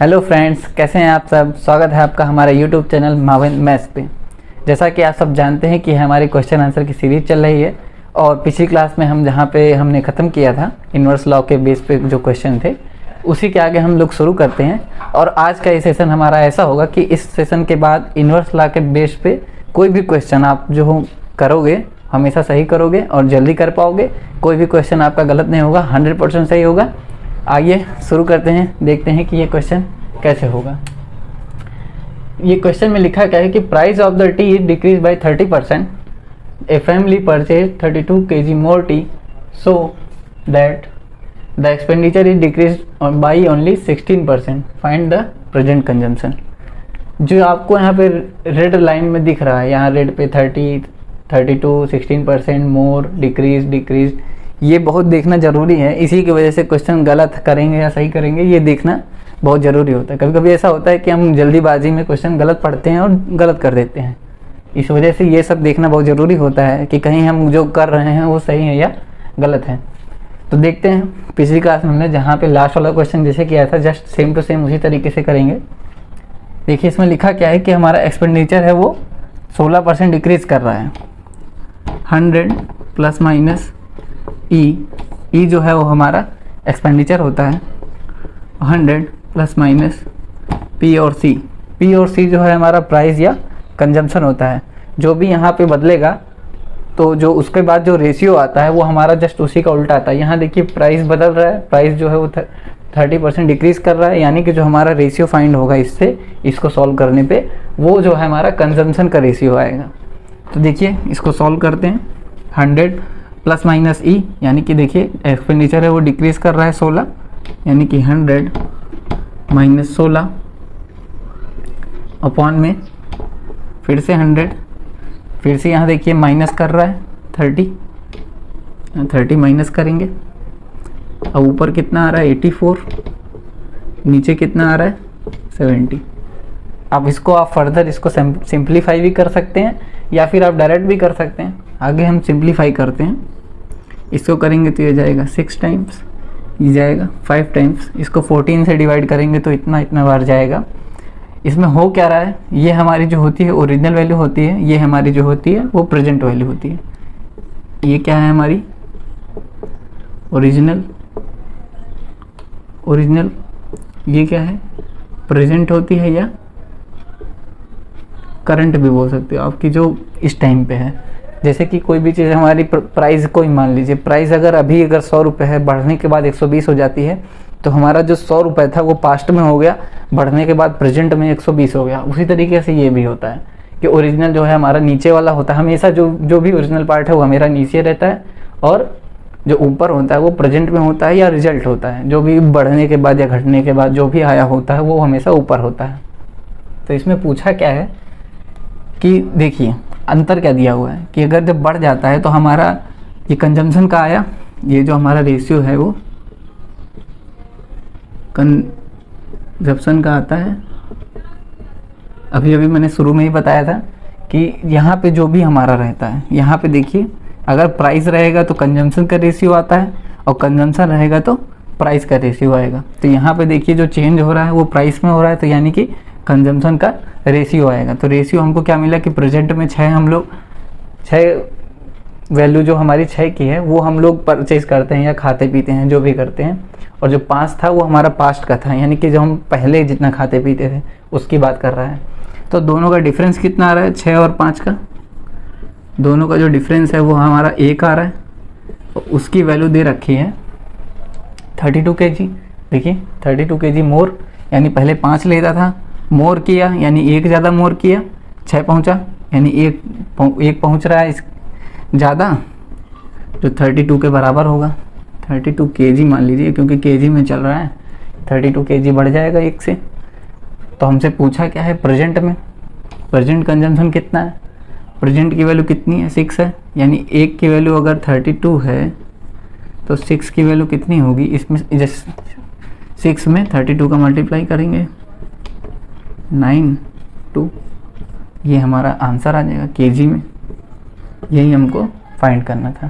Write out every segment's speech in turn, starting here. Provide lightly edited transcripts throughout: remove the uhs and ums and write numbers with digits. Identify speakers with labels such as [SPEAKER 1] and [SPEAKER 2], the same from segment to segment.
[SPEAKER 1] Hello friends, कैसे हैं आप सब। स्वागत है आपका हमारे यूट्यूब चैनल माविन मैथ्स पे। जैसा कि आप सब जानते हैं कि हमारी क्वेश्चन आंसर की सीरीज चल रही है और पिछली क्लास में हम जहाँ पे हमने ख़त्म किया था इन्वर्स लॉ के बेस पे जो क्वेश्चन थे उसी के आगे हम लोग शुरू करते हैं। और आज का ये सेशन हमारा ऐसा होगा कि इस सेशन के बाद इन्वर्स लॉ के बेस पे कोई भी क्वेश्चन आप जो करोगे हमेशा सही करोगे और जल्दी कर पाओगे। कोई भी क्वेश्चन आपका गलत नहीं होगा, 100% सही होगा। आइए शुरू करते हैं, देखते हैं कि ये क्वेश्चन कैसे होगा। ये क्वेश्चन में लिखा क्या है कि price of the T is decrease by 30%, a family purchase 32 kg more tea so that the expenditure is decrease by only 16%, find the present consumption. जो आपको यहाँ पे रेड लाइन में दिख रहा है, यहाँ रेड पे 30, 32, 16%, मोर, डिक्रीज, ये बहुत देखना ज़रूरी है। इसी की वजह से क्वेश्चन गलत करेंगे या सही करेंगे ये देखना बहुत ज़रूरी होता है। कभी कभी ऐसा होता है कि हम जल्दीबाजी में क्वेश्चन गलत पढ़ते हैं और गलत कर देते हैं। इस वजह से ये सब देखना बहुत ज़रूरी होता है कि कहीं हम जो कर रहे हैं वो सही है या गलत है। तो देखते हैं, पिछली क्लास में हमने जहाँ पे लास्ट वाला क्वेश्चन जैसे किया था जस्ट सेम टू सेम उसी तरीके से करेंगे। देखिए इसमें लिखा क्या है कि हमारा एक्सपेंडिचर है वो 16% डिक्रीज़ कर रहा है। 100 प्लस माइनस ई जो है वो हमारा एक्सपेंडिचर होता है। 100 प्लस माइनस पी और सी जो है हमारा प्राइस या कंजम्पशन होता है। जो भी यहाँ पे बदलेगा तो जो उसके बाद जो रेशियो आता है वो हमारा जस्ट उसी का उल्टा आता है। यहाँ देखिए प्राइस बदल रहा है, प्राइस जो है वो 30% डिक्रीज़ कर रहा है, यानी कि जो हमारा रेशियो फाइंड होगा इससे इसको सॉल्व करने पे वो जो है हमारा कंजम्पशन का रेशियो आएगा। तो देखिए इसको सॉल्व करते हैं। 100 प्लस माइनस ई यानी कि देखिए एक्सपेंडिचर है वो डिक्रीज़ कर रहा है 16, यानी कि 100 माइनस 16 अपॉन में फिर से 100, फिर से यहाँ देखिए माइनस कर रहा है 30 माइनस करेंगे। अब ऊपर कितना आ रहा है 84, नीचे कितना आ रहा है 70। अब इसको आप फर्दर इसको सिंप्लीफाई भी कर सकते हैं या फिर आप डायरेक्ट भी कर सकते हैं। आगे हम सिंप्लीफाई करते हैं, इसको करेंगे तो ये जाएगा 6 टाइम्स, ये जाएगा 5 टाइम्स। इसको 14 से डिवाइड करेंगे तो इतना बार जाएगा। इसमें हो क्या रहा है, ये हमारी जो होती है ओरिजिनल वैल्यू होती है, ये हमारी जो होती है वो प्रेजेंट वैल्यू होती है। ये क्या है हमारी ओरिजिनल, ये क्या है प्रेजेंट होती है या करंट भी बोल सकते हो आपकी जो इस टाइम पे है। जैसे कि कोई भी चीज़ हमारी प्राइस कोई मान लीजिए प्राइस अगर 100 रुपये है, बढ़ने के बाद 120 हो जाती है, तो हमारा जो 100 रुपये था वो पास्ट में हो गया, बढ़ने के बाद प्रेजेंट में 120 हो गया। उसी तरीके से ये भी होता है कि ओरिजिनल जो है हमारा नीचे वाला होता है, हमेशा जो भी ओरिजिनल पार्ट है वो हमेशा नीचे रहता है और जो ऊपर होता है वो प्रेजेंट में होता है या रिजल्ट होता है। जो भी बढ़ने के बाद या घटने के बाद जो भी आया होता है वो हमेशा ऊपर होता है। तो इसमें पूछा क्या है कि देखिए अंतर क्या दिया हुआ है कि अगर जब बढ़ जाता है तो हमारा ये कंजम्पशन का आया, ये जो हमारा रेशियो है वो कंजम्पशन का आता है। अभी मैंने शुरू में ही बताया था कि यहाँ पे जो भी हमारा रहता है, यहाँ पे देखिए अगर प्राइस रहेगा तो कंजम्पशन का रेशियो आता है और कंजम्पशन रहेगा तो प्राइस का रेशियो आएगा। तो यहाँ पे देखिए जो चेंज हो रहा है वो प्राइस में हो रहा है, तो यानी कि कंजम्पशन का रेशियो आएगा। तो रेशियो हमको क्या मिला कि प्रेजेंट में 6 हम लोग 6 वैल्यू जो हमारी 6 की है वो हम लोग परचेज करते हैं या खाते पीते हैं जो भी करते हैं, और जो 5 था वो हमारा पास्ट का था, यानी कि जो हम पहले जितना खाते पीते थे उसकी बात कर रहा है। तो दोनों का डिफरेंस कितना आ रहा है 6 और 5 का, दोनों का जो डिफरेंस है वो हमारा 1 आ रहा है। तो उसकी वैल्यू दे रखी है 32 kg। देखिए 32 kg मोर, यानी पहले 5 लेता था, मोर किया यानी 1 ज़्यादा मोर किया, 6 पहुँचा यानी 1 पहुँच रहा है इस ज़्यादा, जो 32 के बराबर होगा। 32 kg मान लीजिए क्योंकि kg में चल रहा है, 32 kg बढ़ जाएगा 1 से। तो हमसे पूछा क्या है प्रेजेंट में, प्रेजेंट कंजम्पशन कितना है, प्रेजेंट की वैल्यू कितनी है 6 है, यानी 1 की वैल्यू अगर 32 है तो 6 की वैल्यू कितनी होगी, इसमें जैसे 6 में 32 का मल्टीप्लाई करेंगे 92, ये हमारा आंसर आ जाएगा kg में। यही हमको फाइंड करना था।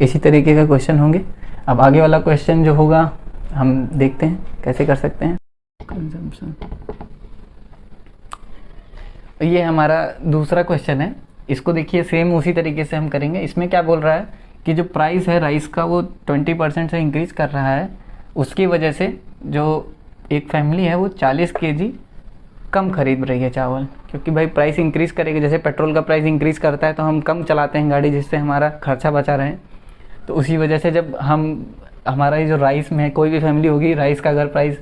[SPEAKER 1] इसी तरीके का क्वेश्चन होंगे। अब आगे वाला क्वेश्चन जो होगा हम देखते हैं कैसे कर सकते हैं। कंजम्पशन। ये हमारा दूसरा क्वेश्चन है, इसको देखिए सेम उसी तरीके से हम करेंगे। इसमें क्या बोल रहा है कि जो प्राइस है राइस का वो 20% से इंक्रीज कर रहा है, उसकी वजह से जो एक फैमिली है वो 40 kg कम खरीद रही है चावल, क्योंकि भाई प्राइस इंक्रीज करेगी, जैसे पेट्रोल का प्राइस इंक्रीज करता है तो हम कम चलाते हैं गाड़ी, जिससे हमारा खर्चा बचा रहे। तो उसी वजह से जब हमारा ये जो राइस में कोई भी फैमिली होगी, राइस का अगर प्राइस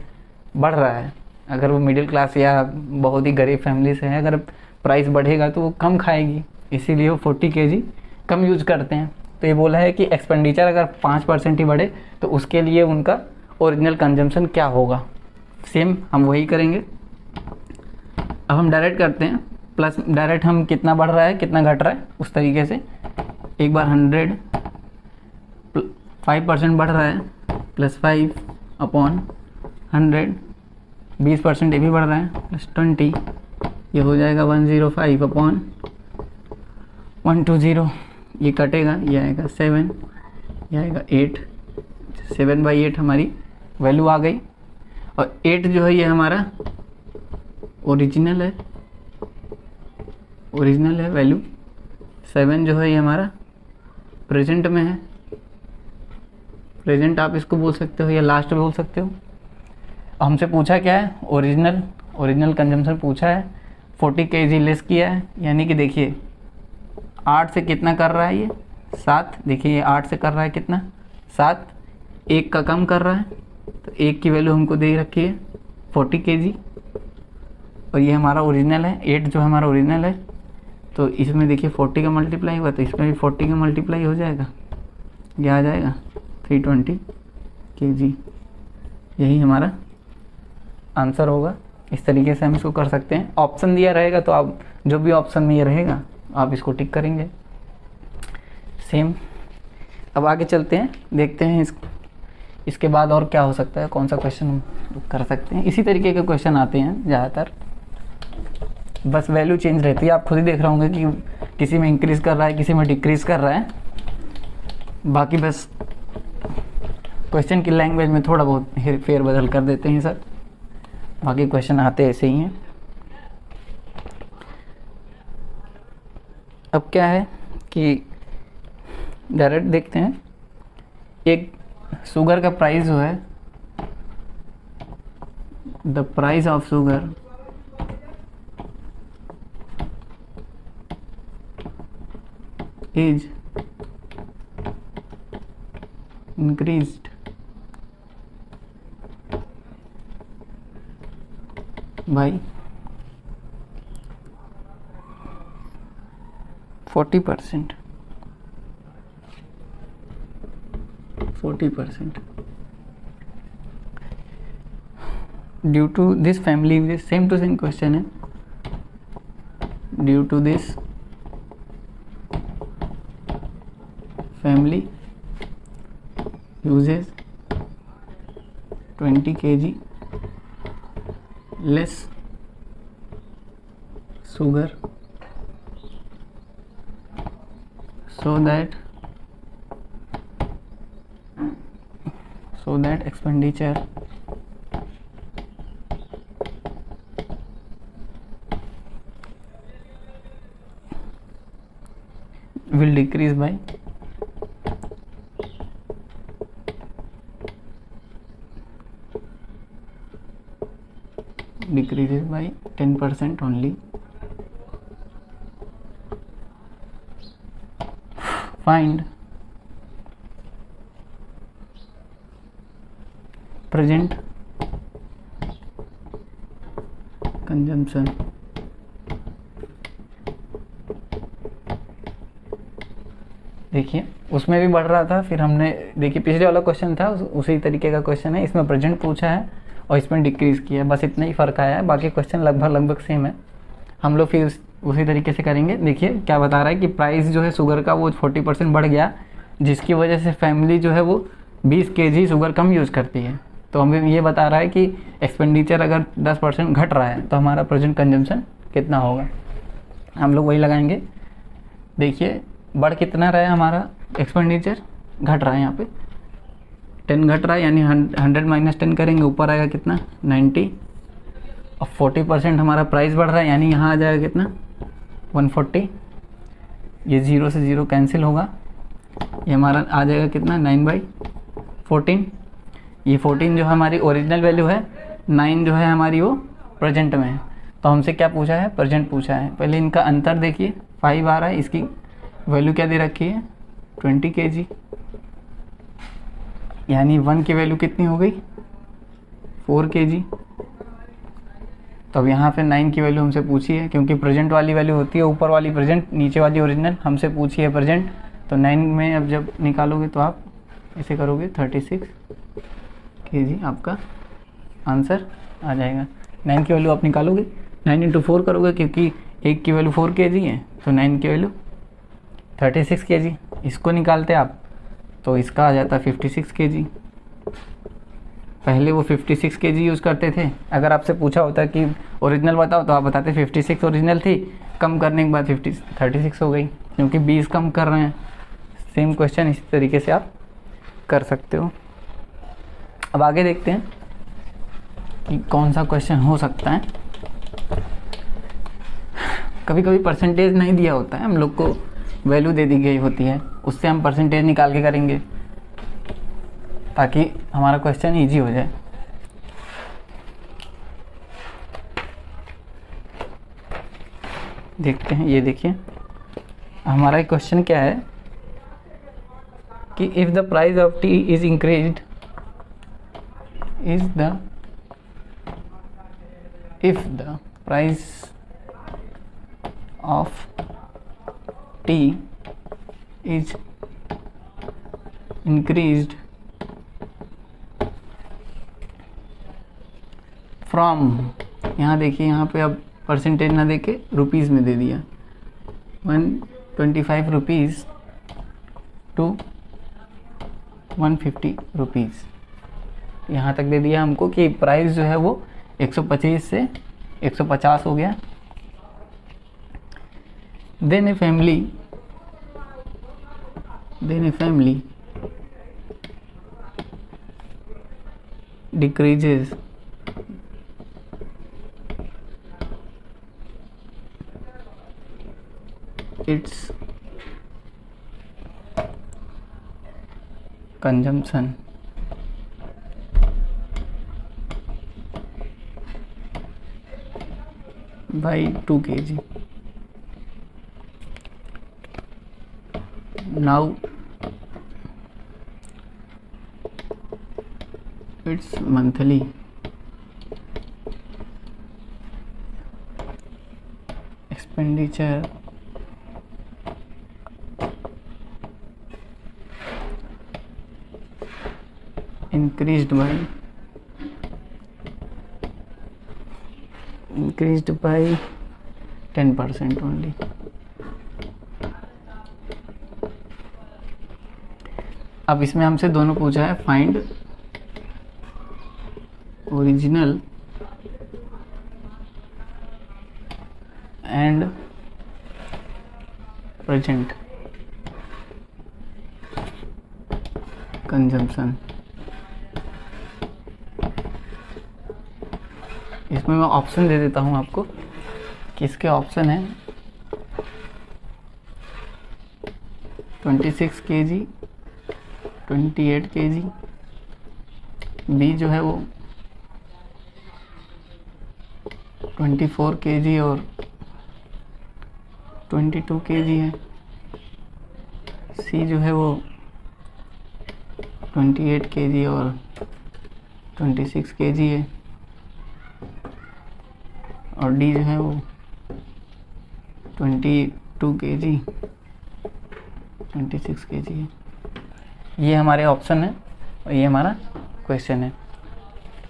[SPEAKER 1] बढ़ रहा है, अगर वो मिडिल क्लास या बहुत ही गरीब फैमिली से है, अगर प्राइस बढ़ेगा तो वो कम खाएगी, इसीलिए वो 40 kg कम यूज करते हैं। तो ये बोला है कि एक्सपेंडिचर अगर 5% ही बढ़े तो उसके लिए उनका ओरिजिनल कंजम्पशन क्या होगा। सेम हम वही करेंगे। अब हम डायरेक्ट करते हैं, प्लस डायरेक्ट हम कितना बढ़ रहा है कितना घट रहा है उस तरीके से। एक बार 100 5% बढ़ रहा है प्लस 5/100, 20% ये भी बढ़ रहा है प्लस 20, ये हो जाएगा 105/120। ये कटेगा, ये आएगा 7, ये आएगा 8, 7/8 हमारी वैल्यू आ गई। और 8 जो है ये हमारा ओरिजिनल है वैल्यू। 7 जो है ये हमारा प्रेजेंट में है, प्रेजेंट आप इसको बोल सकते हो या लास्ट बोल सकते हो। हमसे पूछा क्या है, ओरिजिनल कंजम्पशन पूछा है, 40 kg लेस किया है, यानी कि देखिए 8 से कितना कर रहा है ये 7, देखिए ये 8 से कर रहा है कितना 7, 1 का कम कर रहा है, तो 1 की वैल्यू हमको दे रखी है 40 kg। और ये हमारा ओरिजिनल है, 8 जो हमारा ओरिजिनल है, तो इसमें देखिए 40 का मल्टीप्लाई हुआ तो इसमें भी 40 का मल्टीप्लाई हो जाएगा, ये आ जाएगा 320 kg। यही हमारा आंसर होगा। इस तरीके से हम इसको कर सकते हैं। ऑप्शन दिया रहेगा तो आप जो भी ऑप्शन में ये रहेगा आप इसको टिक करेंगे। सेम। अब आगे चलते हैं, देखते हैं इसके बाद और क्या हो सकता है, कौन सा क्वेश्चन हम कर सकते हैं। इसी तरीके के क्वेश्चन आते हैं ज़्यादातर, बस वैल्यू चेंज रहती है। आप खुद ही देख रहे होंगे कि किसी में इंक्रीज कर रहा है, किसी में डिक्रीज कर रहा है। बाकी बस क्वेश्चन की लैंग्वेज में थोड़ा बहुत फेर बदल कर देते हैं सर, बाकी क्वेश्चन आते ऐसे ही हैं। अब क्या है कि डायरेक्ट देखते हैं, एक शुगर का प्राइस जो है, the price of sugar is increased by 40%. Due to this family, this same to same question है, due to this family uses 20 kg less sugar so that expenditure will decrease by decreases by 10% only. Find present consumption देखिए उसमें भी बढ़ रहा था, फिर हमने देखिए पिछले वाला क्वेश्चन था उसी तरीके का क्वेश्चन है, इसमें प्रेजेंट पूछा है और इसमें डिक्रीज किया है, बस इतना ही फ़र्क आया है। बाकी क्वेश्चन लगभग सेम है। हम लोग फिर उसी तरीके से करेंगे। देखिए क्या बता रहा है कि प्राइस जो है शुगर का वो 40% बढ़ गया, जिसकी वजह से फैमिली जो है वो 20 kg शुगर कम यूज़ करती है। तो हमें ये बता रहा है कि एक्सपेंडिचर अगर 10% घट रहा है तो हमारा प्रेजेंट कंजम्पशन कितना होगा। हम लोग वही लगाएंगे। देखिए बढ़ कितना रहा है हमारा एक्सपेंडिचर, घट रहा है, यहाँ पे 10 घट रहा है, यानी 100 - 10 करेंगे ऊपर आएगा कितना 90, अब 40% हमारा प्राइस बढ़ रहा है, यानी यहाँ आ जाएगा कितना 140, ये 0 से 0 कैंसिल होगा, ये हमारा आ जाएगा कितना 9/14। ये 14 जो हमारी ओरिजिनल वैल्यू है, 9 जो है हमारी वो प्रेजेंट में है। तो हमसे क्या पूछा है, प्रेजेंट पूछा है। पहले इनका अंतर देखिए, 5 आ रहा है, इसकी वैल्यू क्या दे रखी है 20 kg, यानी 1 की वैल्यू कितनी हो गई 4 kg। तो अब यहाँ पे 9 की वैल्यू हमसे पूछी है, क्योंकि प्रेजेंट वाली वैल्यू होती है ऊपर वाली प्रेजेंट, नीचे वाली ओरिजिनल, हमसे पूछी है प्रेजेंट। तो 9 में अब जब निकालोगे तो आप ऐसे करोगे 36 kg आपका आंसर आ जाएगा। 9 की वैल्यू आप निकालोगे, 9 × 4 करोगे, क्योंकि 1 की वैल्यू 4 kg है, तो 9 की वैल्यू 36 kg। इसको निकालते आप तो इसका आ जाता 56 kg। पहले वो 56 kg यूज़ करते थे। अगर आपसे पूछा होता कि ओरिजिनल बताओ तो आप बताते 56 ओरिजिनल थी, कम करने के बाद 36 हो गई, क्योंकि 20 कम कर रहे हैं। सेम क्वेश्चन इसी तरीके से आप कर सकते हो। अब आगे देखते हैं कि कौन सा क्वेश्चन हो सकता है। कभी कभी परसेंटेज नहीं दिया होता है, हम लोग को वैल्यू दे दी गई होती है, उससे हम परसेंटेज निकाल के करेंगे ताकि हमारा क्वेश्चन इजी हो जाए। देखते हैं, ये देखिए हमारा क्वेश्चन क्या है कि if the price of T is increased, if the price of tea is increased from, यहाँ देखिए, यहाँ पे अब परसेंटेज ना देके रुपीज़ में दे दिया, 125 रुपीज़ टू 150 रुपीज़, यहाँ तक दे दिया हमको कि प्राइस जो है वो 125 से 150 हो गया। Then a family decreases its consumption by 2 kg. Now its monthly expenditure increased by 10% only. अब इसमें हमसे दोनों पूछा है, find original and present consumption. इसमें मैं ऑप्शन दे देता हूं आपको कि इसके ऑप्शन है 26 kg, 28 kg, बी जो है वो 24 kg और 22 kg है, सी जो है वो 28 kg और 26 kg है, और डी जो है वो 22 kg 26 kg है। ये हमारे ऑप्शन है और ये हमारा क्वेश्चन है।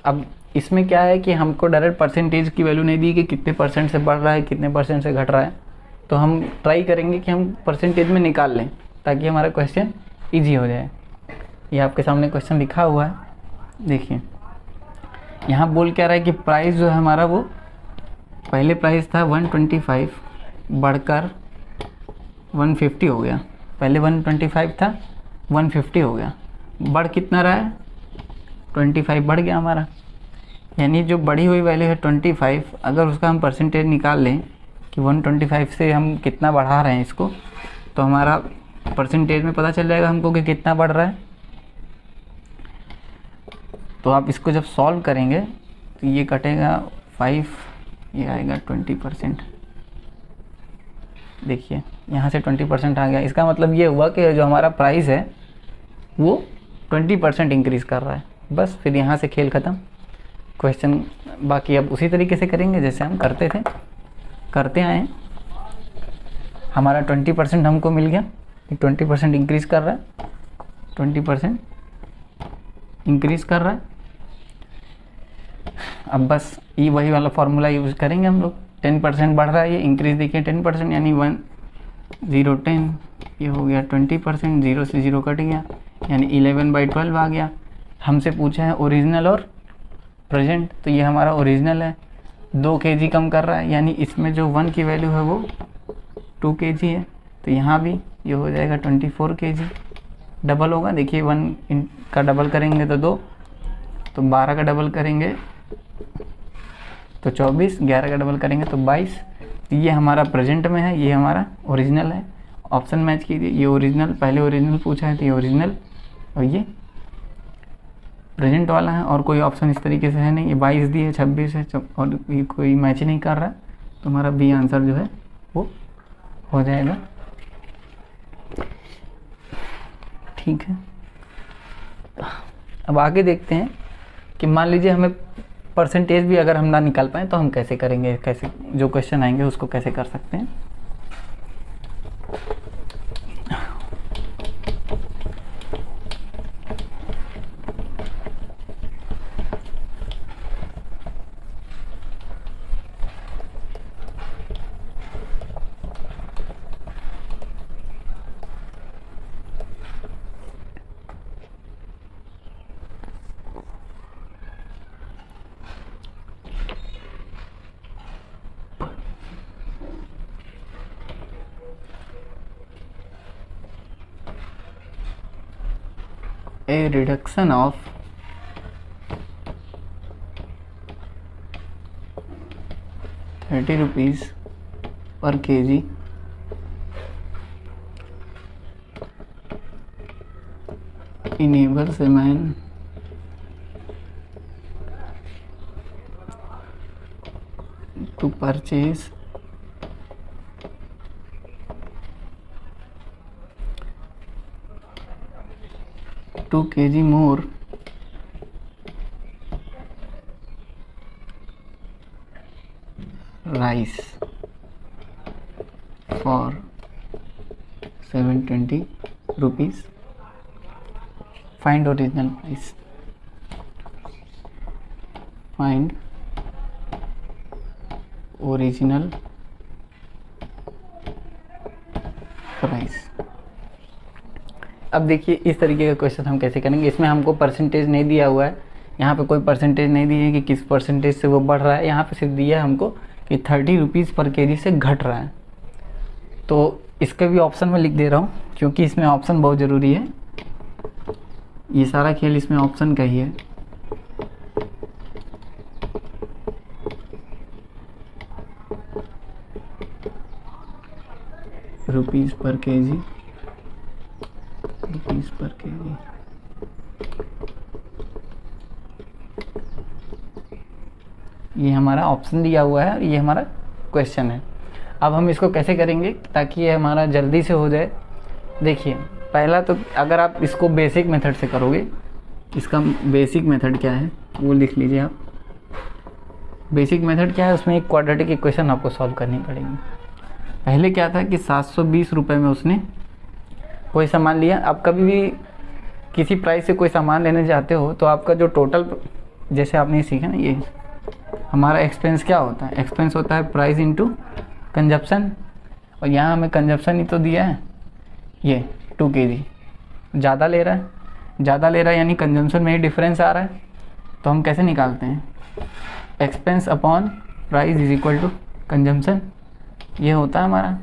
[SPEAKER 1] अब इसमें क्या है कि हमको डायरेक्ट परसेंटेज की वैल्यू नहीं दी कि कितने परसेंट से बढ़ रहा है, कितने परसेंट से घट रहा है, तो हम ट्राई करेंगे कि हम परसेंटेज में निकाल लें ताकि हमारा क्वेश्चन इजी हो जाए। ये आपके सामने क्वेश्चन लिखा हुआ है, देखिए यहाँ बोल क्या रहा है कि प्राइस जो है हमारा वो पहले प्राइस था 125 बढ़कर 150 हो गया। पहले 125 था 150 हो गया, बढ़ कितना रहा है 25 बढ़ गया हमारा। यानी जो बढ़ी हुई वैल्यू है 25, अगर उसका हम परसेंटेज निकाल लें कि 125 से हम कितना बढ़ा रहे हैं इसको, तो हमारा परसेंटेज में पता चल जाएगा हमको कि कितना बढ़ रहा है। तो आप इसको जब सॉल्व करेंगे तो ये कटेगा 5, ये आएगा 20%। देखिए यहाँ से 20% आ गया। इसका मतलब ये हुआ कि जो हमारा प्राइस है वो 20% इंक्रीज़ कर रहा है। बस फिर यहाँ से खेल ख़त्म। क्वेश्चन बाकी अब उसी तरीके से करेंगे जैसे हम करते आए हैं। हमारा 20% हमको मिल गया, 20% इंक्रीज़ कर रहा है, 20% इंक्रीज़ कर रहा है। अब बस ये वही वाला फार्मूला यूज़ करेंगे हम लोग। 10% बढ़ रहा है, ये इंक्रीज़ देखिए 10%, यानी 1 0 10, ये हो गया 20%, 0 से 0 कट गया, यानी 11/12 आ गया। हमसे पूछा है ओरिजिनल और प्रेजेंट, तो ये हमारा ओरिजिनल है, 2 kg कम कर रहा है, यानी इसमें जो 1 की वैल्यू है वो 2 kg है। तो यहाँ भी ये हो जाएगा 24 kg। डबल होगा, देखिए 1 का डबल करेंगे तो 2, तो 12 का डबल करेंगे तो 24, 11 का डबल करेंगे तो 22। ये हमारा प्रेजेंट में है, ये हमारा ओरिजिनल है। ऑप्शन मैच कीजिए, ये ओरिजिनल, पहले ओरिजिनल पूछा है तो ये ओरिजिनल और ये प्रेजेंट वाला है, और कोई ऑप्शन इस तरीके से है नहीं। ये 22 दी है, 26 है, और ये कोई मैच ही नहीं कर रहा है, तो हमारा बी आंसर जो है वो हो जाएगा। ठीक है, अब आगे देखते हैं कि मान लीजिए हमें परसेंटेज भी अगर हम ना निकाल पाएँ तो हम कैसे करेंगे, कैसे जो क्वेश्चन आएंगे उसको कैसे कर सकते हैं। A reduction of ₹30 per kg enables a man to purchase $2 kg more rice for ₹720. Find original price. Find original price. अब देखिए इस तरीके का क्वेश्चन हम कैसे करेंगे। इसमें हमको परसेंटेज नहीं दिया हुआ है, यहाँ पे कोई परसेंटेज नहीं दी है कि किस परसेंटेज से वो बढ़ रहा है। यहाँ पे सिर्फ दिया है हमको कि ₹30 पर kg से घट रहा है। तो इसके भी ऑप्शन में लिख दे रहा हूँ, क्योंकि इसमें ऑप्शन बहुत ज़रूरी है। ये सारा खेल इसमें ऑप्शन का ही है। ₹पर kg, ₹पर kg। ये हमारा ऑप्शन दिया हुआ है और ये हमारा क्वेश्चन है। अब हम इसको कैसे करेंगे ताकि ये हमारा जल्दी से हो जाए। देखिए पहला तो अगर आप इसको बेसिक मेथड से करोगे, इसका बेसिक मेथड क्या है वो लिख लीजिए आप। बेसिक मेथड क्या है, उसमें एक क्वाड्रेटिक इक्वेशन आपको सॉल्व करनी पड़ेगी। पहले क्या था कि 720 रुपये में उसने कोई सामान लिया। आप कभी भी किसी प्राइस से कोई सामान लेने जाते हो तो आपका जो टोटल, जैसे आपने सीखा ना, ये हमारा एक्सपेंस क्या होता है, एक्सपेंस होता है प्राइस इनटू कंजप्शन। और यहाँ हमें कंजप्शन ही तो दिया है, ये 2 kg ज़्यादा ले रहा है, यानी कंजम्पशन में ही डिफरेंस आ रहा है। तो हम कैसे निकालते हैं, expense upon price is equal to consumption, ये होता है हमारा।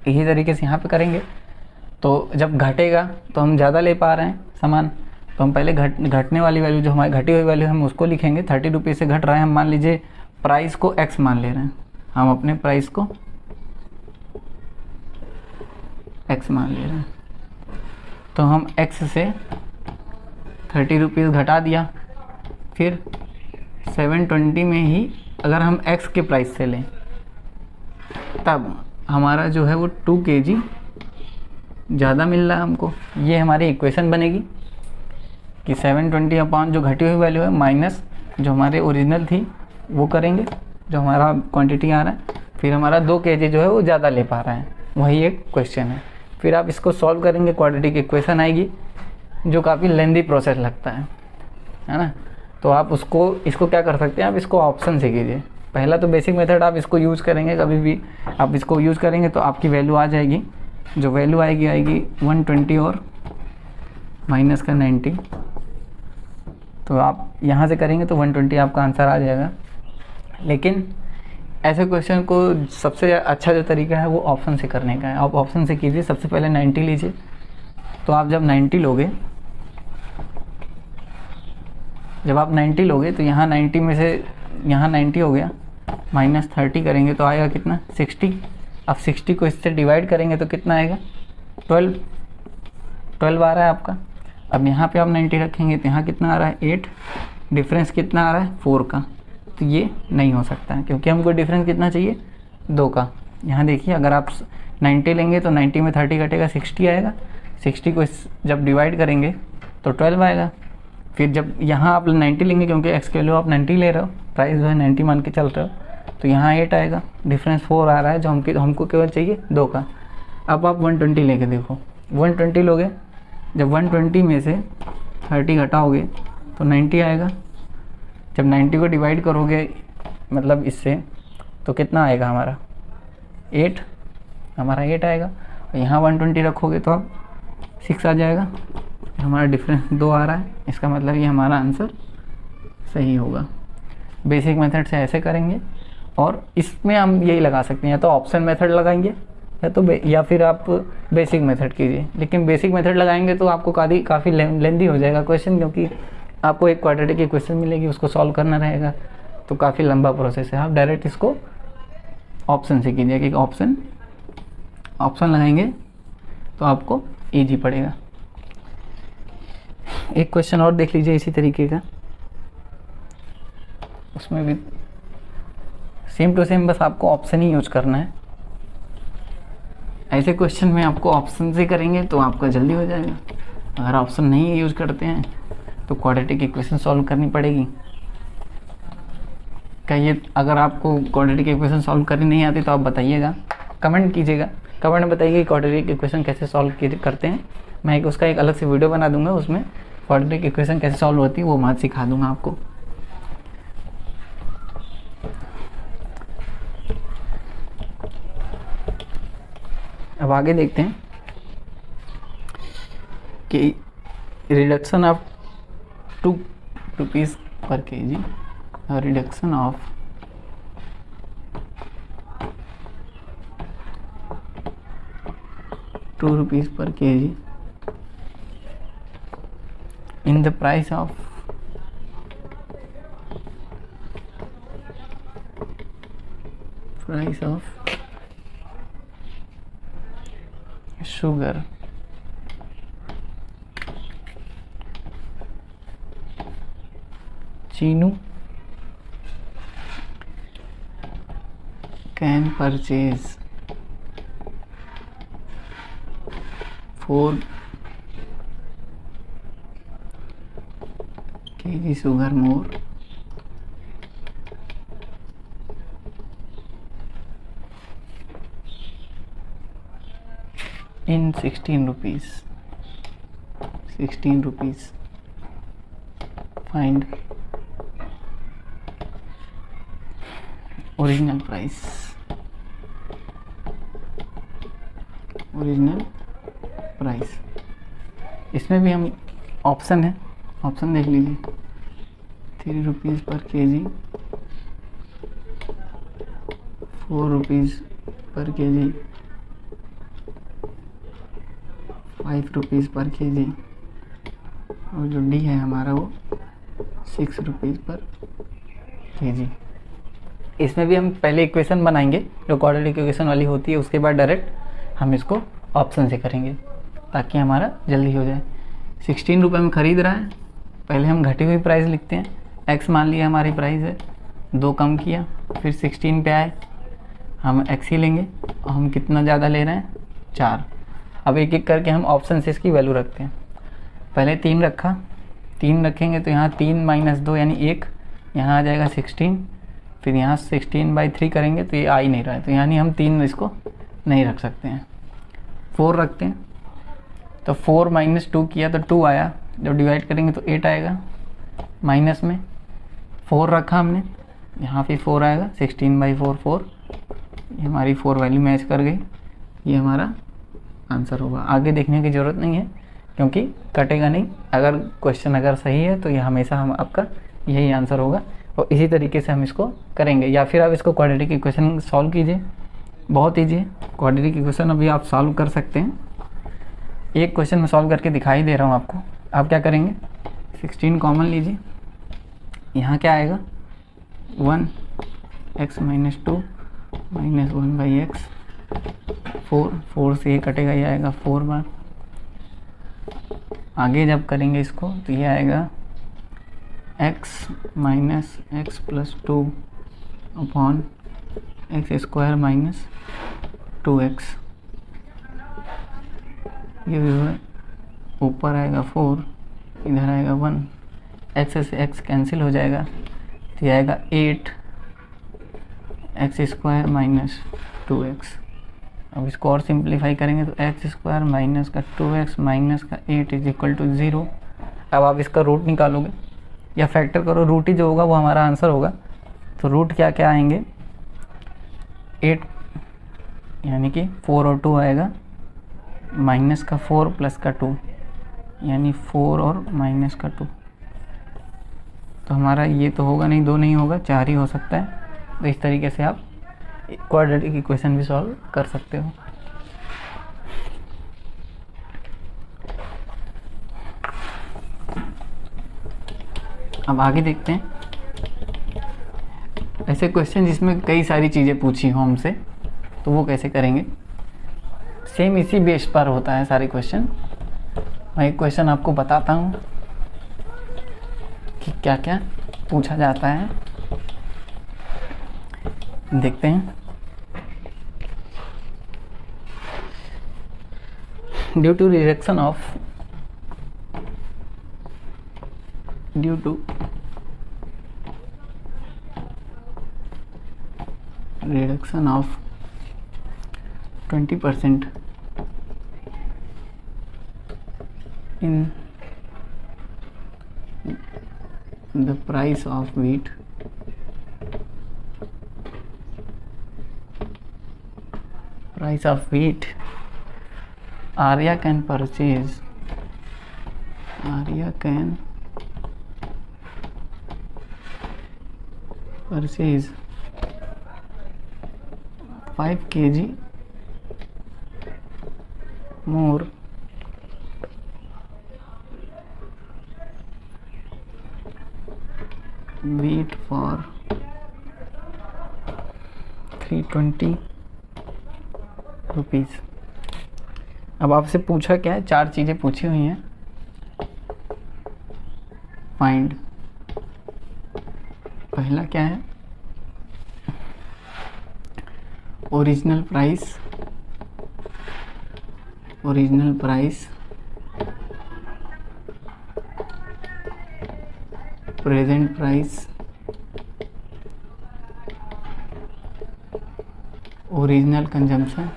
[SPEAKER 1] यही तरीके से यहाँ पे करेंगे। तो जब घटेगा तो हम ज़्यादा ले पा रहे हैं सामान, तो हम पहले घटने वाली वैल्यू, जो हमारी घटी हुई वैल्यू हम उसको लिखेंगे। 30 रुपीज़ से घट रहा है, हम मान लीजिए प्राइस को x मान ले रहे हैं, हम अपने प्राइस को x मान ले रहे हैं। तो हम x से 30 रुपीज़ घटा दिया, फिर 720 में ही अगर हम x के प्राइस से लें तब हमारा जो है वो 2 kg ज़्यादा मिल रहा है हमको। ये हमारी इक्वेशन बनेगी कि 720 अपॉन जो घटी हुई वैल्यू है माइनस जो हमारे ओरिजिनल थी वो करेंगे, जो हमारा क्वांटिटी आ रहा है, फिर हमारा 2 kg जो है वो ज़्यादा ले पा रहा है, वही एक क्वेश्चन है। फिर आप इसको सॉल्व करेंगे, क्वाड्रेटिक इक्वेशन आएगी जो काफ़ी लेंदी प्रोसेस लगता है ना। तो आप इसको क्या कर सकते हैं, आप इसको ऑप्शन से कीजिए। पहला तो बेसिक मेथड आप इसको यूज़ करेंगे, कभी भी आप इसको यूज़ करेंगे तो आपकी वैल्यू आ जाएगी। जो वैल्यू आएगी 120 और माइनस का 90। तो आप यहाँ से करेंगे तो 120 आपका आंसर आ जाएगा। लेकिन ऐसे क्वेश्चन को सबसे अच्छा जो तरीका है वो ऑप्शन से करने का है। आप ऑप्शन से कीजिए। सबसे पहले 90 लीजिए। तो आप जब 90 लोगे, जब आप 90 लोगे तो यहाँ 90 में से यहाँ 90 हो गया, माइनस 30 करेंगे तो आएगा कितना, 60। अब 60 को इससे डिवाइड करेंगे तो कितना आएगा, 12 आ रहा है आपका। अब यहाँ पे आप 90 रखेंगे तो यहाँ कितना आ रहा है, 8। डिफरेंस कितना आ रहा है, 4 का। तो ये नहीं हो सकता है क्योंकि हमको डिफरेंस कितना चाहिए, 2 का। यहाँ देखिए अगर आप 90 लेंगे तो 90 में 30 कटेगा, 60 आएगा। 60 को जब डिवाइड करेंगे तो 12 आएगा। फिर जब यहाँ आप 90 लेंगे, क्योंकि एक्स के वैल्यू आप 90 ले रहे हो, प्राइस जो है 90 मान के चल रहे हो, तो यहाँ 8 आएगा। डिफरेंस 4 आ रहा है जो हमको केवल चाहिए 2 का। अब आप 120 लेके देखो, 120 लोगे, जब 120 में से 30 घटाओगे तो 90 आएगा। जब 90 को डिवाइड करोगे मतलब इससे, तो कितना आएगा हमारा, 8। हमारा 8 आएगा। और यहाँ 120 रखोगे तो अब 6 आ जाएगा। हमारा डिफरेंस 2 आ रहा है, इसका मतलब ये हमारा आंसर सही होगा। बेसिक मेथड से ऐसे करेंगे। और इसमें हम यही लगा सकते हैं, या तो ऑप्शन मेथड लगाएंगे या फिर आप बेसिक मेथड कीजिए। लेकिन बेसिक मेथड लगाएंगे तो आपको काफ़ी लेंदी हो जाएगा क्वेश्चन, क्योंकि आपको एक क्वाड्रेटिक इक्वेशन मिलेगी, उसको सॉल्व करना रहेगा, तो काफ़ी लंबा प्रोसेस है। आप डायरेक्ट इसको ऑप्शन से कीजिए कि ऑप्शन लगाएंगे तो आपको ईजी पड़ेगा। एक क्वेश्चन और देख लीजिए इसी तरीके का, उसमें भी सेम टू सेम, बस आपको ऑप्शन ही यूज करना है। ऐसे क्वेश्चन में आपको ऑप्शन से करेंगे तो आपका जल्दी हो जाएगा। अगर ऑप्शन नहीं यूज करते हैं तो क्वाड्रेटिक इक्वेशन सॉल्व करनी पड़ेगी। कहिए अगर आपको क्वाड्रेटिक इक्वेशन सॉल्व करनी नहीं आती तो आप बताइएगा, कमेंट कीजिएगा, कमेंट में बताइए कि क्वाड्रेटिक इक्वेशन कैसे सॉल्व करते हैं। मैं उसका एक अलग से वीडियो बना दूंगा, उसमें क्वाड्रेटिक इक्वेशन कैसे सॉल्व होती है वो मैं सिखा दूंगा आपको। अब आगे देखते हैं कि रिडक्शन ऑफ 2 रुपीज़ पर केजी और reduction of ₹2 per kg in the price of sugar Chinu can purchase 4 kg sugar more in 16 rupees. Find original price. इसमें भी हम ऑप्शन है, ऑप्शन देख लीजिए। 3 रुपीज़ पर केजी, 4 रुपीज़ पर केजी, 5 रुपीज़ पर केजी, और जो डी है हमारा वो 6 रुपीज़ पर केजी। इसमें भी हम पहले इक्वेशन बनाएंगे जो क्वाड्रेटिक इक्वेशन वाली होती है, उसके बाद डायरेक्ट हम इसको ऑप्शन से करेंगे ताकि हमारा जल्दी हो जाए। 16 रुपये में ख़रीद रहा है, पहले हम घटी हुई प्राइस लिखते हैं। एक्स मान लिया हमारी प्राइस है, 2 कम किया, फिर 16 पे आए, हम एक्स ही लेंगे और हम कितना ज़्यादा ले रहे हैं 4। अब एक एक करके हम ऑप्शन से इसकी वैल्यू रखते हैं। पहले 3 रखा, 3 रखेंगे तो यहाँ 3 माइनस 2 यानी 1, यहाँ आ जाएगा 16, फिर यहाँ 16/3 करेंगे तो ये आ ही नहीं रहा है, तो यानी हम 3 इसको नहीं रख सकते हैं। 4 रखते हैं तो 4 माइनस 2 किया तो 2 आया, जब डिवाइड करेंगे तो 8 आएगा। माइनस में 4 रखा हमने, यहाँ पे 4 आएगा, 16/4 4, ये हमारी 4 वैल्यू मैच कर गई, ये हमारा आंसर होगा। आगे देखने की ज़रूरत नहीं है क्योंकि कटेगा नहीं। अगर क्वेश्चन अगर सही है तो ये हमेशा हम आपका यही आंसर होगा और इसी तरीके से हम इसको करेंगे। या फिर आप इसको क्वाड्रेटिक इक्वेशन सॉल्व कीजिए, बहुत ईजी है क्वाड्रेटिक इक्वेशन, अभी आप सॉल्व कर सकते हैं। एक क्वेश्चन में सॉल्व करके दिखाई दे रहा हूँ आपको। आप क्या करेंगे, 16 कॉमन लीजिए, यहाँ क्या आएगा 1x माइनस 2 माइनस 1/x, 4 से ये कटेगा, ये आएगा 4 बार। आगे जब करेंगे इसको तो ये आएगा x minus x plus 2 upon x square minus 2x, ये भी ऊपर आएगा 4, इधर आएगा 1, x से x कैंसिल हो जाएगा तो ये आएगा 8 एक्स स्क्वायर माइनस 2x। अब इसको और सिंप्लीफाई करेंगे तो एक्स स्क्वायर माइनस का 2x माइनस का 8 इज इक्वल टू 0। अब आप इसका रूट निकालोगे या फैक्टर करो, रूट ही जो होगा वो हमारा आंसर होगा। तो रूट क्या क्या आएंगे 8 यानी कि 4 और 2 आएगा, माइनस का 4 प्लस का 2 यानी 4 और माइनस का 2। तो हमारा ये तो होगा नहीं, 2 नहीं होगा, 4 ही हो सकता है। तो इस तरीके से आप क्वाड्रेटिक इक्वेशन भी सॉल्व कर सकते हो। अब आगे देखते हैं ऐसे क्वेश्चन जिसमें कई सारी चीज़ें पूछी हो हमसे, तो वो कैसे करेंगे। सेम इसी बेस पर होता है सारे क्वेश्चन। मैं एक क्वेश्चन आपको बताता हूँ कि क्या क्या पूछा जाता है, देखते हैं। Due to reduction of reduction of 20% in the price of wheat, Arya can purchase 5 kg more wheat for 320 rupees. अब आपसे पूछा क्या है, 4 चीज़ें पूछी हुई हैं। फाइंड, पहला क्या है original price, present price, original consumption,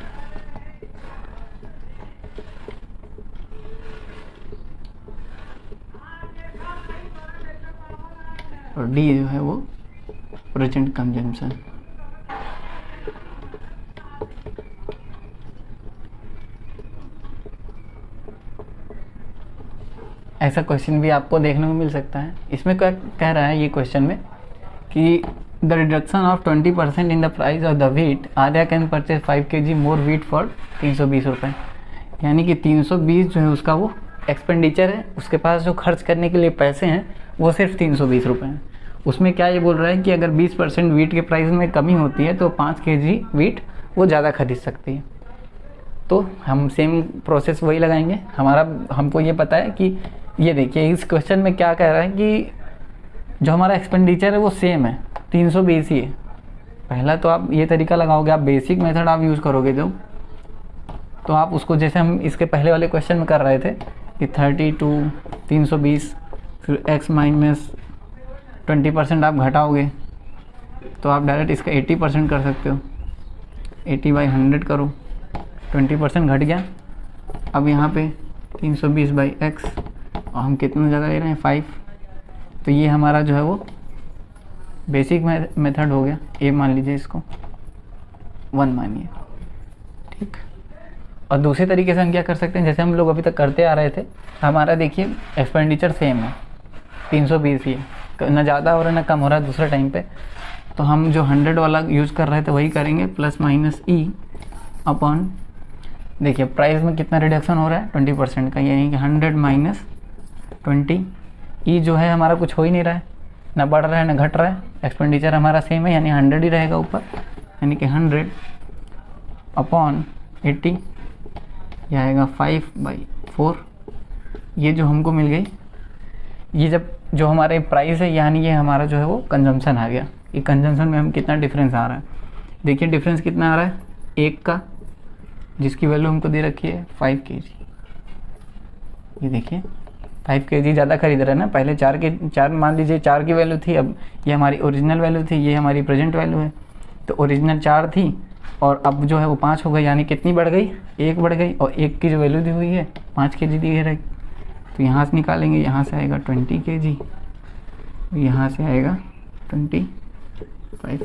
[SPEAKER 1] और डी जो है वो प्रेजेंट कंजम्पशन। ऐसा क्वेश्चन भी आपको देखने को मिल सकता है। इसमें क्या कह रहा है ये क्वेश्चन में कि the reduction of 20% in the price of the wheat, Arya can purchase 5 kg more wheat for 320 रुपये। यानी कि 320 जो है उसका वो एक्सपेंडिचर है, उसके पास जो खर्च करने के लिए पैसे हैं वो सिर्फ 320 रुपये हैं। उसमें क्या ये बोल रहा है कि अगर 20% वीट के प्राइस में कमी होती है तो 5 kg वीट वो ज़्यादा खरीद सकती है। तो हम सेम प्रोसेस वही लगाएंगे। हमको ये पता है कि ये देखिए इस क्वेश्चन में क्या कह रहा है कि जो हमारा एक्सपेंडिचर है वो सेम है, 320 ही है। पहला तो आप ये तरीका लगाओगे, आप बेसिक मेथड आप यूज़ करोगे जब, तो आप उसको जैसे हम इसके पहले वाले क्वेश्चन में कर रहे थे कि 32 320 फिर x माइनस 20% आप घटाओगे तो आप डायरेक्ट इसका 80% कर सकते हो। 80/100 करो, 20% घट गया। अब यहाँ पे 320/x और हम कितना जगह ले रहे हैं 5, तो ये हमारा जो है वो बेसिक मेथड हो गया। ए मान लीजिए, इसको 1 मानिए, ठीक। और दूसरे तरीके से हम क्या कर सकते हैं, जैसे हम लोग अभी तक करते आ रहे थे, हमारा देखिए एक्सपेंडिचर सेम है, 320 ही है, ना ज़्यादा हो रहा है ना कम हो रहा है दूसरे टाइम पे। तो हम जो 100 वाला यूज़ कर रहे थे वही करेंगे, प्लस माइनस ई अपॉन, देखिए प्राइस में कितना रिडक्शन हो रहा है 20% का, यानी कि 100 माइनस 20। ई जो है हमारा कुछ हो ही नहीं रहा है, ना बढ़ रहा है ना घट रहा है, एक्सपेंडिचर हमारा सेम है यानी 100 ही रहेगा ऊपर, यानी कि 100 अपॉन 80, यह आएगा 5/4। ये जो हमको मिल गई, ये जब जो हमारे प्राइस है यानी ये हमारा जो है वो कंजम्पशन आ गया। ये कंजम्पशन में हम कितना डिफरेंस आ रहा है, देखिए डिफरेंस कितना आ रहा है, 1 का, जिसकी वैल्यू हमको दे रखी है 5 kg। ये देखिए 5 kg ज़्यादा खरीद रहे हैं ना, पहले 4 मान लीजिए 4 की वैल्यू थी, अब ये हमारी ओरिजिनल वैल्यू थी, ये हमारी प्रेजेंट वैल्यू है। तो ओरिजिनल 4 थी और अब जो है वो 5 हो गई, यानी कितनी बढ़ गई, 1 बढ़ गई। और 1 की जो वैल्यू दी हुई है 5 kg दी है, तो यहाँ से निकालेंगे, यहाँ से आएगा 20 kg, यहाँ से आएगा 25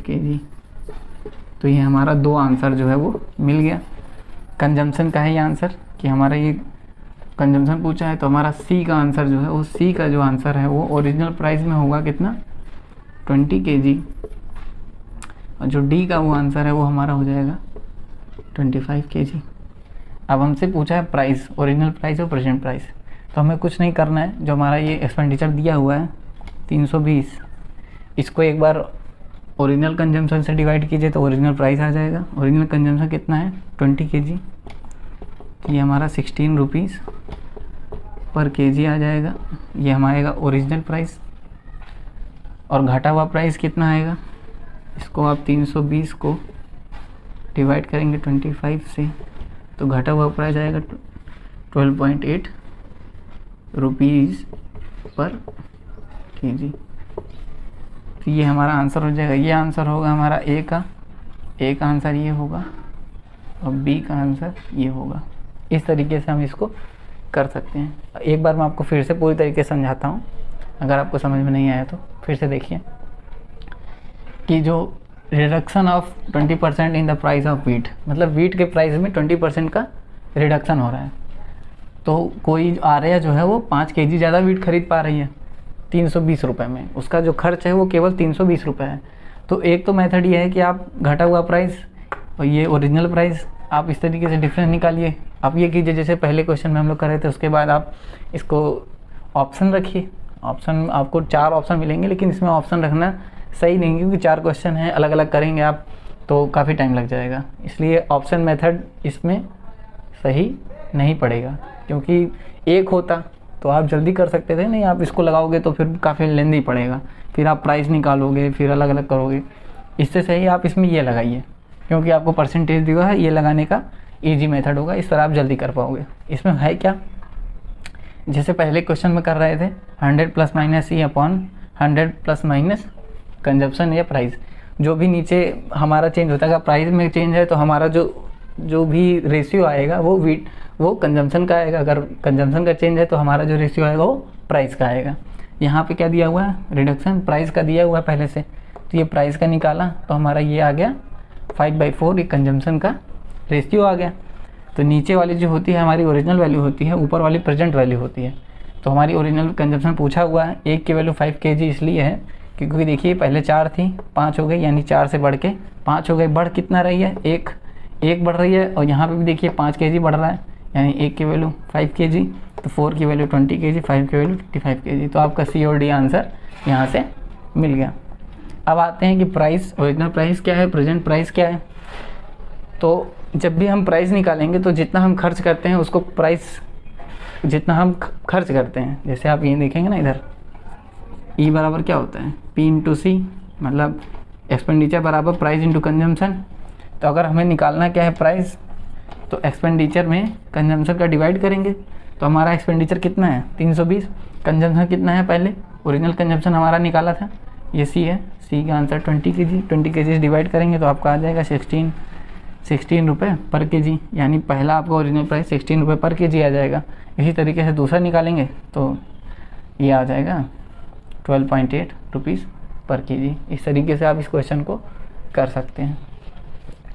[SPEAKER 1] kg। तो ये हमारा 2 आंसर जो है वो मिल गया। कंजम्पशन का है ये आंसर, कि हमारा ये कंजम्पशन पूछा है, तो हमारा सी का आंसर जो है वो, सी का जो आंसर है वो ओरिजिनल प्राइस में होगा कितना, 20 kg। और जो डी का वो आंसर है वो हमारा हो जाएगा 25 kg। अब हमसे पूछा है प्राइस, ओरिजिनल प्राइस और प्रेजेंट प्राइस, तो हमें कुछ नहीं करना है। जो हमारा ये एक्सपेंडिचर दिया हुआ है 320, इसको एक बार ओरिजिनल कंजम्पशन से डिवाइड कीजिए तो ओरिजिनल प्राइस आ जाएगा। ओरिजिनल कंजम्पशन कितना है 20 kg, ये हमारा 16 रुपीज़ पर kg आ जाएगा। ये हमारा ओरिजिनल प्राइस। और घटा हुआ प्राइस कितना आएगा, इसको आप 320 को डिवाइड करेंगे 25 से, तो घटा हुआ प्राइस आएगा 12.8 रुपीज़ पर kg। तो ये हमारा आंसर हो जाएगा। ये आंसर होगा हमारा ए का आंसर ये होगा और बी का आंसर ये होगा। इस तरीके से हम इसको कर सकते हैं। एक बार मैं आपको फिर से पूरी तरीके से समझाता हूँ, अगर आपको समझ में नहीं आया तो फिर से देखिए कि जो reduction of 20% in the price of wheat, मतलब वीट के प्राइस में 20% का रिडक्शन हो रहा है। तो कोई आर्या जो है वो 5 kg ज़्यादा वीट खरीद पा रही है 320 रुपये में, उसका जो खर्च है वो केवल 320 रुपये है। तो एक तो मेथड ये है कि आप घटा हुआ प्राइस और ये ओरिजिनल प्राइस, आप इस तरीके से डिफरेंस निकालिए। आप ये कीजिए जैसे पहले क्वेश्चन में हम लोग कर रहे थे, उसके बाद आप इसको ऑप्शन रखिए। ऑप्शन आपको 4 ऑप्शन मिलेंगे, लेकिन इसमें ऑप्शन रखना सही नहीं, क्योंकि 4 क्वेश्चन हैं, अलग अलग करेंगे आप तो काफ़ी टाइम लग जाएगा। इसलिए ऑप्शन मेथड इसमें सही नहीं पड़ेगा, क्योंकि एक होता तो आप जल्दी कर सकते थे, नहीं आप इसको लगाओगे तो फिर काफ़ी लेंदी पड़ेगा, फिर आप प्राइस निकालोगे, फिर अलग अलग करोगे। इससे सही आप इसमें ये लगाइए, क्योंकि आपको परसेंटेज दिया है, ये लगाने का इजी मेथड होगा, इस तरह आप जल्दी कर पाओगे। इसमें है क्या, जैसे पहले क्वेश्चन में कर रहे थे 100 प्लस माइनस ई अपॉन 100 प्लस माइनस कंजप्शन या प्राइस, जो भी नीचे हमारा चेंज होता है, प्राइस में चेंज है तो हमारा जो भी रेशियो आएगा वो कंजम्पशन का आएगा, अगर कंजम्पशन का चेंज है तो हमारा जो रेशियो आएगा वो प्राइस का आएगा। यहाँ पे क्या दिया हुआ है, रिडक्शन प्राइस का दिया हुआ है पहले से, तो ये प्राइस का निकाला तो हमारा ये आ गया 5/4, ये कंजम्पशन का रेशियो आ गया। तो नीचे वाली जो होती है हमारी ओरिजिनल वैल्यू होती है, ऊपर वाली प्रेजेंट वैल्यू होती है। तो हमारी ओरिजिनल कंजम्पशन पूछा हुआ है, एक की वैल्यू 5 kg इसलिए है क्योंकि देखिए पहले 4 थी, 5 हो गई, यानी 4 से बढ़ के 5 हो गई। बढ़ कितना रही है, एक बढ़ रही है, और यहाँ पे भी देखिए 5 kg बढ़ रहा है, यानी 1 की वैल्यू 5 kg, तो 4 की वैल्यू 20 kg, 5 की वैल्यू 55 kg। तो आपका सी और डी आंसर यहाँ से मिल गया। अब आते हैं कि प्राइस, ओरिजिनल प्राइस क्या है, प्रेजेंट प्राइस क्या है। तो जब भी हम प्राइस निकालेंगे तो जितना हम खर्च करते हैं उसको प्राइस, जितना हम खर्च करते हैं, जैसे आप ये देखेंगे ना इधर, ई बराबर क्या होता है, पी इंटू सी, मतलब एक्सपेंडिचर बराबर प्राइस इंटू कंजम्पशन। तो अगर हमें निकालना क्या है प्राइस, तो एक्सपेंडिचर में कंजम्पशन का डिवाइड करेंगे। तो हमारा एक्सपेंडिचर कितना है 320, कंजम्पशन कितना है, पहले ओरिजिनल कंजम्पशन हमारा निकाला था, ये सी है, सी का आंसर 20 kg, 20 kg डिवाइड करेंगे तो आपका आ जाएगा 16 रुपये पर केजी, यानी पहला आपका ओरिजिनल प्राइस 16 रुपये पर केजी आ जाएगा। इसी तरीके से दूसरा निकालेंगे तो ये आ जाएगा 12.8 रुपीज़ पर केजी। इस तरीके से आप इस क्वेश्चन को कर सकते हैं।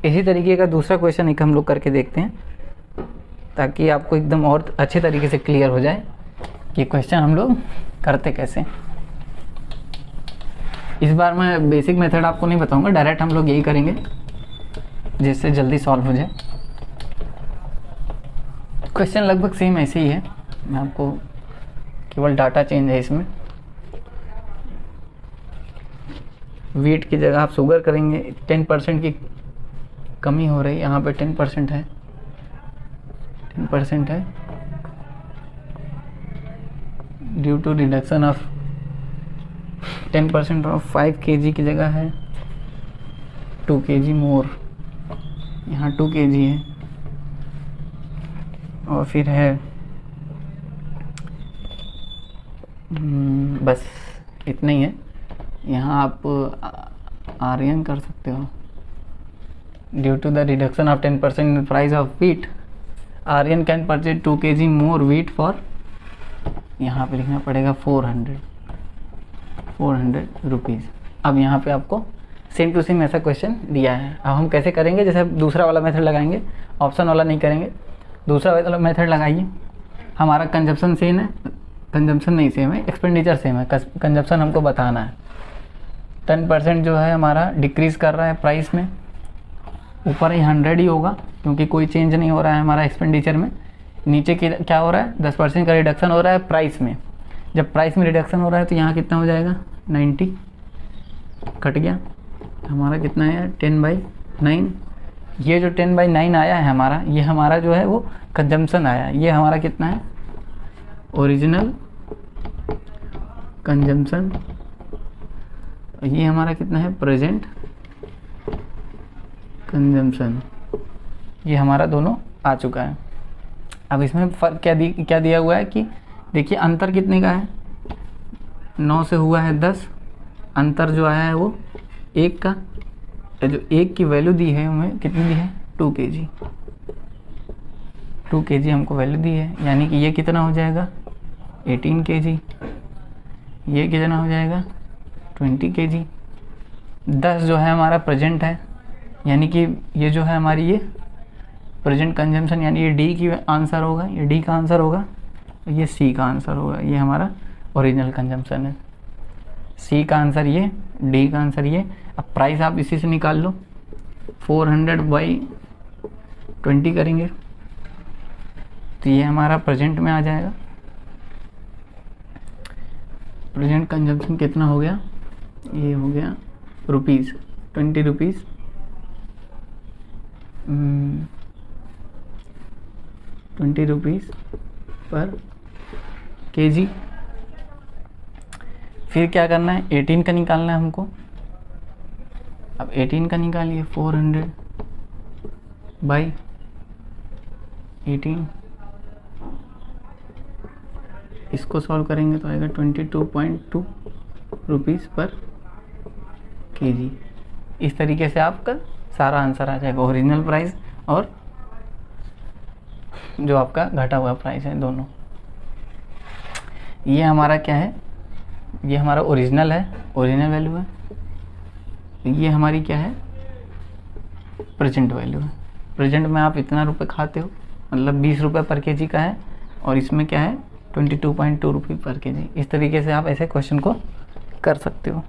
[SPEAKER 1] इसी तरीके का दूसरा क्वेश्चन एक हम लोग करके देखते हैं, ताकि आपको एकदम और अच्छे तरीके से क्लियर हो जाए कि क्वेश्चन हम लोग करते कैसे। इस बार मैं बेसिक मेथड आपको नहीं बताऊंगा, डायरेक्ट हम लोग यही करेंगे जिससे जल्दी सॉल्व हो जाए। क्वेश्चन लगभग सेम ऐसे ही है, मैं आपको केवल डाटा चेंज है इसमें। वीट की जगह आप शुगर करेंगे, 10% की कमी हो रही है, यहाँ पे 10% है, 10% है due to reduction of 10% of 5 kg की जगह है 2 kg मोर, यहाँ 2 kg है, और फिर है बस इतना ही है। यहाँ आप आर्यन कर सकते हो, due to the reduction of 10% price of wheat Aryan can purchase 2 kg more wheat for, यहाँ पे लिखना पड़ेगा 400 रुपीज़। अब यहाँ पे आपको सेम टू सेम ऐसा क्वेश्चन दिया है। अब हम कैसे करेंगे, जैसे दूसरा वाला मेथड लगाएंगे, ऑप्शन वाला नहीं करेंगे, दूसरा वाला मेथड लगाइए। हमारा कंजप्शन सेम है, कंजप्शन नहीं सेम है, एक्सपेंडिचर सेम है, कंजप्शन हमको बताना है। 10% जो है हमारा डिक्रीज़ कर रहा है प्राइस में, ऊपर ही 100 ही होगा क्योंकि कोई चेंज नहीं हो रहा है हमारा एक्सपेंडिचर में। नीचे क्या हो रहा है, 10% का रिडक्शन हो रहा है प्राइस में। जब प्राइस में रिडक्शन हो रहा है तो यहाँ कितना हो जाएगा 90, कट गया हमारा कितना है 10/9। ये जो 10/9 आया है हमारा, ये हमारा जो है वो कंजम्पशन आया। ये हमारा कितना है ओरिजिनल कंजम्पशन, ये हमारा कितना है प्रेजेंट कंजम्पशन। ये हमारा दोनों आ चुका है। अब इसमें फ़र्क क्या दिया हुआ है कि देखिए अंतर कितने का है, 9 से हुआ है 10, अंतर जो आया है वो 1 का, जो 1 की वैल्यू दी है हमें कितनी दी है 2 kg, 2 kg हमको वैल्यू दी है, यानी कि ये कितना हो जाएगा 18 kg, ये कितना हो जाएगा 20 kg। 10 जो है हमारा प्रेजेंट है, यानी कि ये जो है हमारी ये प्रेजेंट कंजम्पशन, यानी ये डी की आंसर होगा, ये डी का आंसर होगा, ये सी का आंसर होगा। ये हमारा ओरिजिनल कंजम्पशन है, सी का आंसर ये, डी का आंसर ये। अब प्राइस आप इसी से निकाल लो, 400/20 करेंगे तो ये हमारा प्रेजेंट में आ जाएगा। प्रेजेंट कंजम्पशन कितना हो गया, ये हो गया रुपीज़ 20 रुपीज़ 20 रुपीज़ पर केजी। फिर क्या करना है 18 का निकालना है हमको। अब 18 का निकालिए 400/18, इसको सॉल्व करेंगे तो आएगा 22.2 रुपीज़ पर केजी। इस तरीके से आपका सारा आंसर आ जाएगा, ओरिजिनल प्राइस और जो आपका घटा हुआ प्राइस है दोनों। ये हमारा क्या है, ये हमारा ओरिजिनल है, ओरिजिनल वैल्यू है। ये हमारी क्या है प्रेजेंट वैल्यू है। प्रेजेंट में आप इतना रुपए खाते हो, मतलब 20 रुपये पर केजी का है, और इसमें क्या है 22.2 रुपये पर केजी। इस तरीके से आप ऐसे क्वेश्चन को कर सकते हो।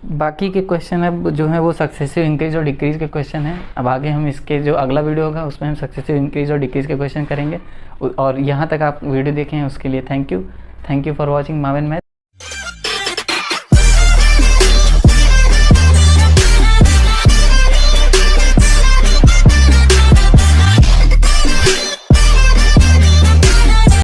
[SPEAKER 1] बाकी के क्वेश्चन अब जो है वो सक्सेसिव इंक्रीज और डिक्रीज के क्वेश्चन हैं। अब आगे हम इसके जो अगला वीडियो होगा उसमें हम सक्सेसिव इंक्रीज और डिक्रीज के क्वेश्चन करेंगे। और यहाँ तक आप वीडियो देखें उसके लिए thank you for watching Mavin math.